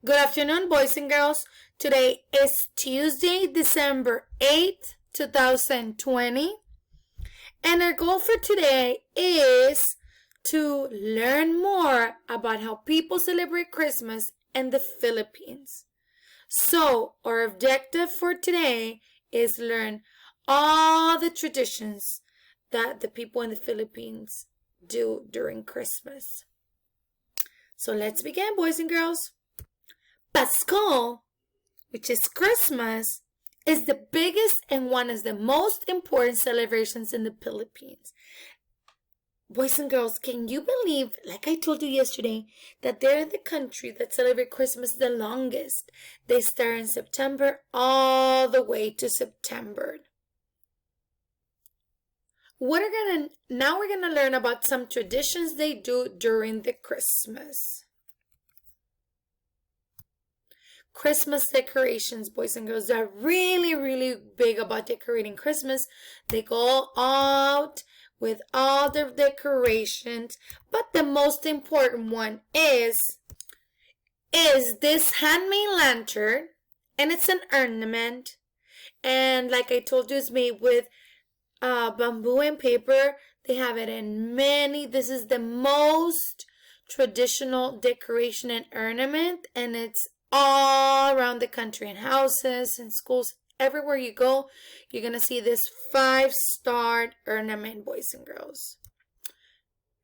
Good afternoon, boys and girls. Today is Tuesday, December 8th, 2020. And our goal for today is to learn more about how people celebrate Christmas in the Philippines. So, our objective for today is learn all the traditions that the people in the Philippines do during Christmas. So let's begin, boys and girls. Pasko, which is Christmas, is the biggest and one of the most important celebrations in the Philippines. Boys and girls, can you believe, like I told you yesterday, that they're the country that celebrate Christmas the longest? They start in September all the way to September. Now we're gonna learn about some traditions they do during the Christmas. Christmas decorations, boys and girls, are really big about decorating Christmas. They go out with all their decorations, but the most important one is this handmade lantern, and it's an ornament, and like I told you, it's made with bamboo and paper. They have it in this is the most traditional decoration and ornament, and it's all around the country, in houses and schools. Everywhere you go, you're going to see this 5-star ornament, boys and girls.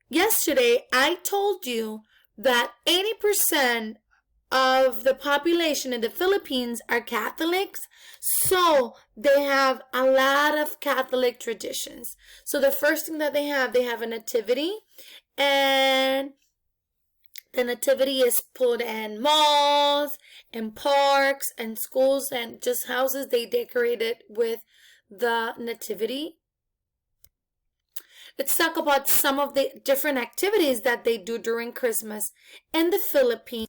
Yesterday, I told you that 80% of the population in the Philippines are Catholics, so they have a lot of Catholic traditions. So the first thing that they have a nativity, and the nativity is put in malls and parks and schools and just houses. They decorate it with the nativity. Let's talk about some of the different activities that they do during Christmas. In the Philippines,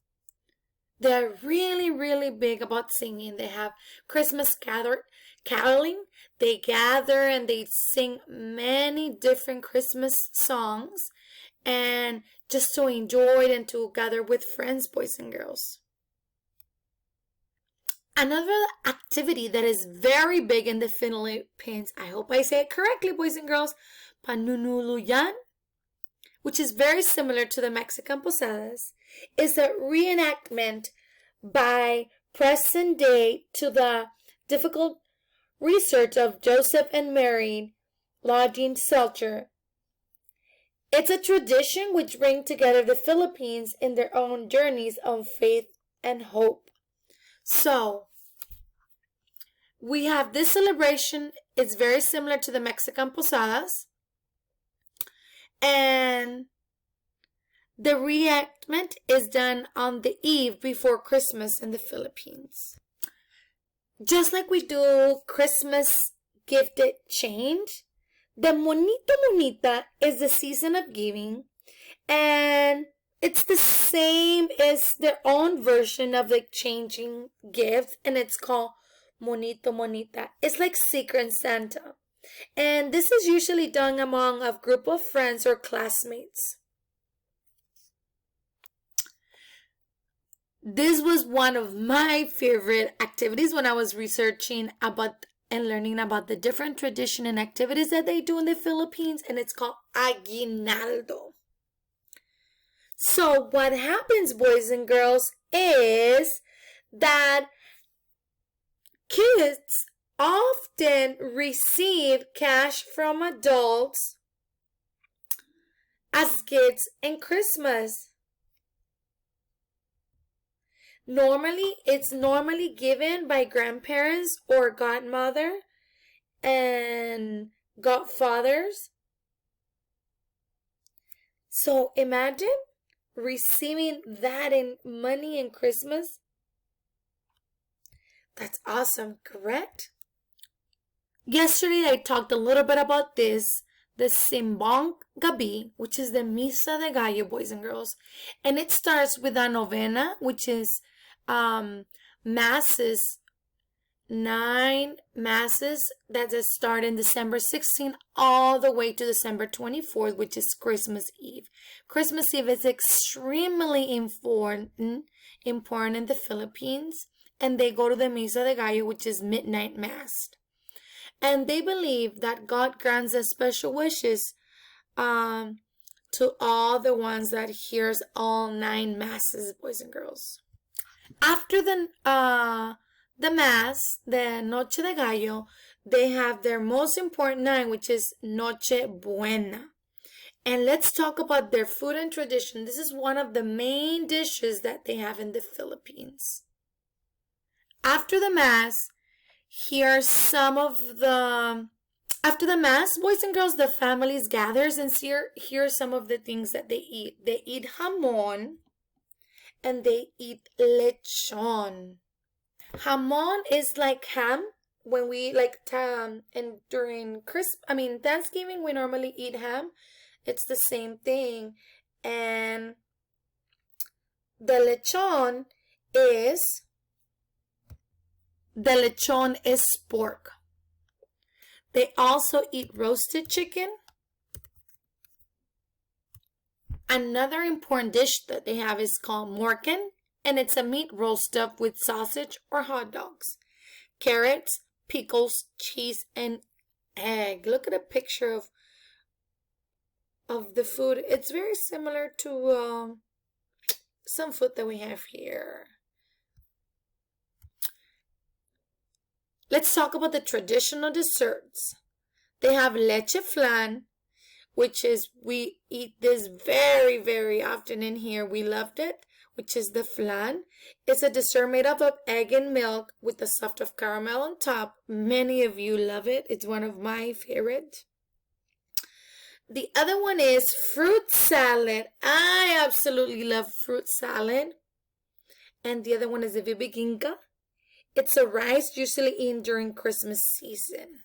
they're really big about singing. They have Christmas caroling. They gather and they sing many different Christmas songs, and just to enjoy it and to gather with friends, boys and girls. Another activity that is very big in the Philippines, I hope I say it correctly, boys and girls, panunuluyan, which is very similar to the Mexican posadas, is a reenactment by present day to the difficult research of Joseph and Mary Lodging Seltzer. It's a tradition which brings together the Philippines in their own journeys of faith and hope. So, we have this celebration. It's very similar to the Mexican posadas. And the reenactment is done on the eve before Christmas in the Philippines. Just like we do Christmas gift exchange, the Monito Monita is the season of giving, and it's the same as their own version of exchanging gifts, and it's called Monito Monita. It's like Secret Santa, and this is usually done among a group of friends or classmates. This was one of my favorite activities when I was researching about and learning about the different tradition and activities that they do in the Philippines, and it's called aguinaldo. So what happens, boys and girls, is that kids often receive cash from adults as gifts in Christmas. It's normally given by grandparents or godmother and godfathers. So imagine receiving that in money in Christmas. That's awesome, correct? Yesterday I talked a little bit about the Simbang Gabi, which is the Misa de Gallo, boys and girls. And it starts with a novena, which is masses 9 masses that start in December 16th all the way to December 24th, which is Christmas Eve. Christmas Eve is extremely important in the Philippines, and they go to the Misa de Gallo, which is midnight mass. And they believe that God grants us special wishes to all the ones that hears all 9 masses, boys and girls. After the mass, the Noche de Gallo, they have their most important night, which is Noche Buena. And let's talk about their food and tradition. This is one of the main dishes that they have in the Philippines. After the mass, here are some of the... After the mass, boys and girls, the families gathers, and here are some of the things that they eat. They eat jamon and they eat lechon. Jamon is like ham. When we and during Thanksgiving, we normally eat ham. It's the same thing. And the lechon is pork. They also eat roasted chicken. Another important dish that they have is called morken, and it's a meat roll stuffed with sausage or hot dogs, carrots, pickles, cheese, and egg. Look at a picture of the food. It's very similar to some food that we have here. Let's talk about the traditional desserts. They have leche flan, which is, we eat this very, very often in here. We loved it, which is the flan. It's a dessert made up of egg and milk with a soft of caramel on top. Many of you love it. It's one of my favorites. The other one is fruit salad. I absolutely love fruit salad. And the other one is the bibingka. It's a rice usually eaten during Christmas season.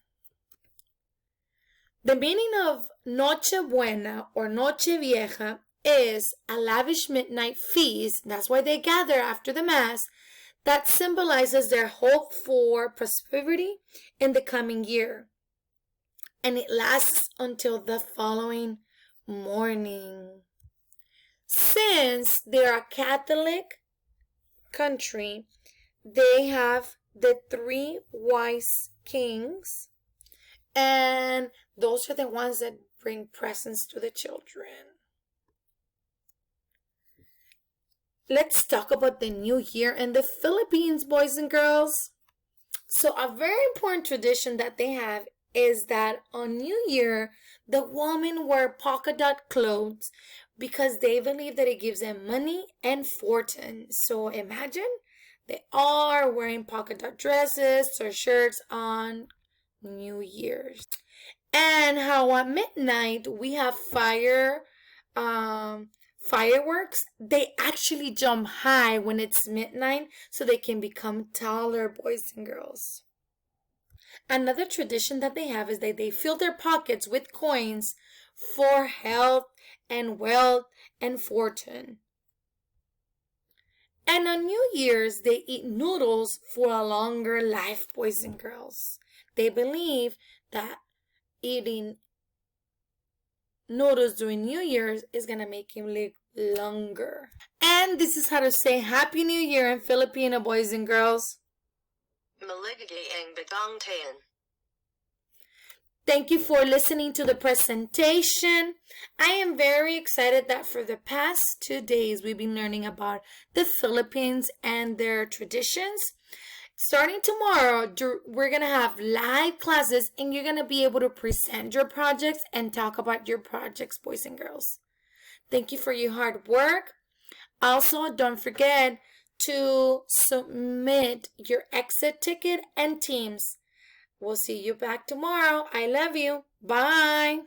The meaning of Noche Buena or Noche Vieja is a lavish midnight feast. That's why they gather after the Mass. That symbolizes their hope for prosperity in the coming year. And it lasts until the following morning. Since they are a Catholic country, they have the 3 wise kings, and those are the ones that bring presents to the children. Let's talk about the new year in the Philippines, boys and girls. So a very important tradition that they have is that on New Year, the women wear polka dot clothes because they believe that it gives them money and fortune. So imagine they are wearing polka dot dresses or shirts on New Year's. And how at midnight we have fireworks. They actually jump high when it's midnight so they can become taller, boys and girls. Another tradition that they have is that they fill their pockets with coins for health and wealth and fortune. And on New Year's, they eat noodles for a longer life, boys and girls. They believe that eating noodles during New Year's is going to make him live longer. And this is how to say Happy New Year in Filipino, boys and girls. Maligay ang Bagong Tayan. Thank you for listening to the presentation. I am very excited that for the past 2 days we've been learning about the Philippines and their traditions. Starting tomorrow, we're going to have live classes and you're going to be able to present your projects and talk about your projects, boys and girls. Thank you for your hard work. Also, don't forget to submit your exit ticket and teams. We'll see you back tomorrow. I love you. Bye.